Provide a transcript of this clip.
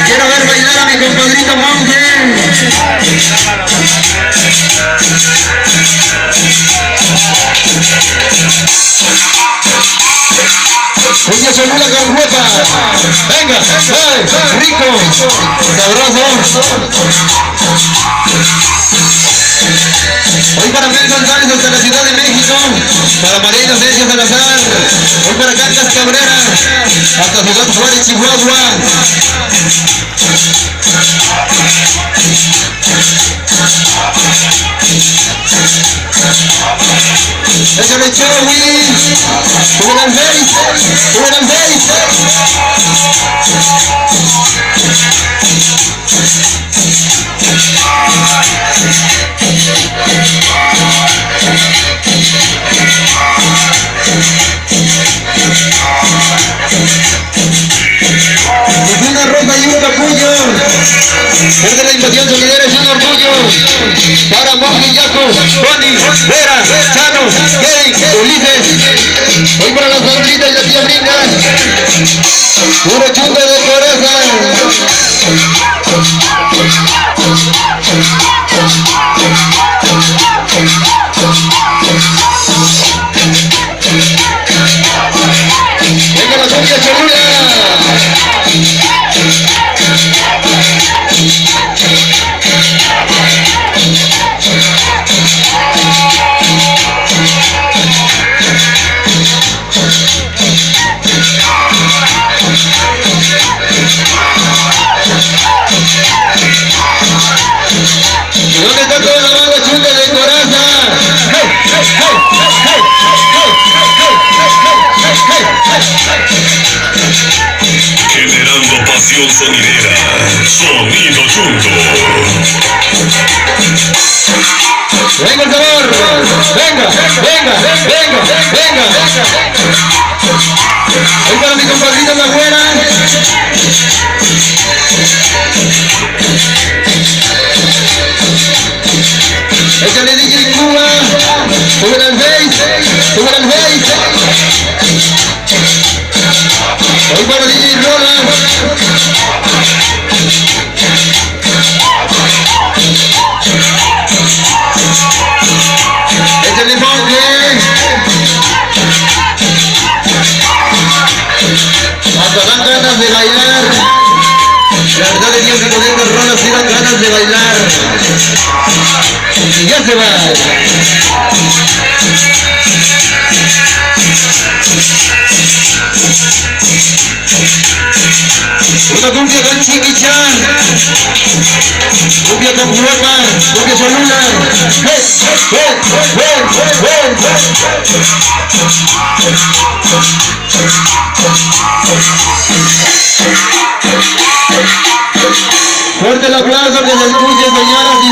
Quiero ver bailar a mi compadrito monje. Ella se mula con huepa. Venga, rico, sabroso. Hoy para Mel González hasta la Ciudad de México, para María Inocencia Salazar, hoy para Cartas Cabrera, hasta Ciudad Juárez, Chihuahua. Échale Chowi, sube al Face, sube al Face. Una rosa y un capullo. Es de la invasión solidera, es un orgullo. Para Monje, Yaco, Tony, Vera, Chano, Gary, Ulises. Hoy para las bandritas y la tía Brinda. Puro chungo de corazón. Venga la cumbia Cholula. ¿Y dónde está toda la banda chunga de coraza? Generando pasión sonidera, sonido chungo. Venga el sabor, venga, venga, venga, venga. Hoy para mi compadrito de afuera. Échale DJ Cuba, sube al Face, sube al Face. Hoy para DJ Rola. Échale Monje. Hasta dan ganas de bailar. La verdad de Dios que con estas rolas sí dan ganas de bailar. Y ya se va. Una cumbia con Chiquichan, cumbia con Huepa, cumbia Cholula. Fuerte el aplauso que se escuche, señor.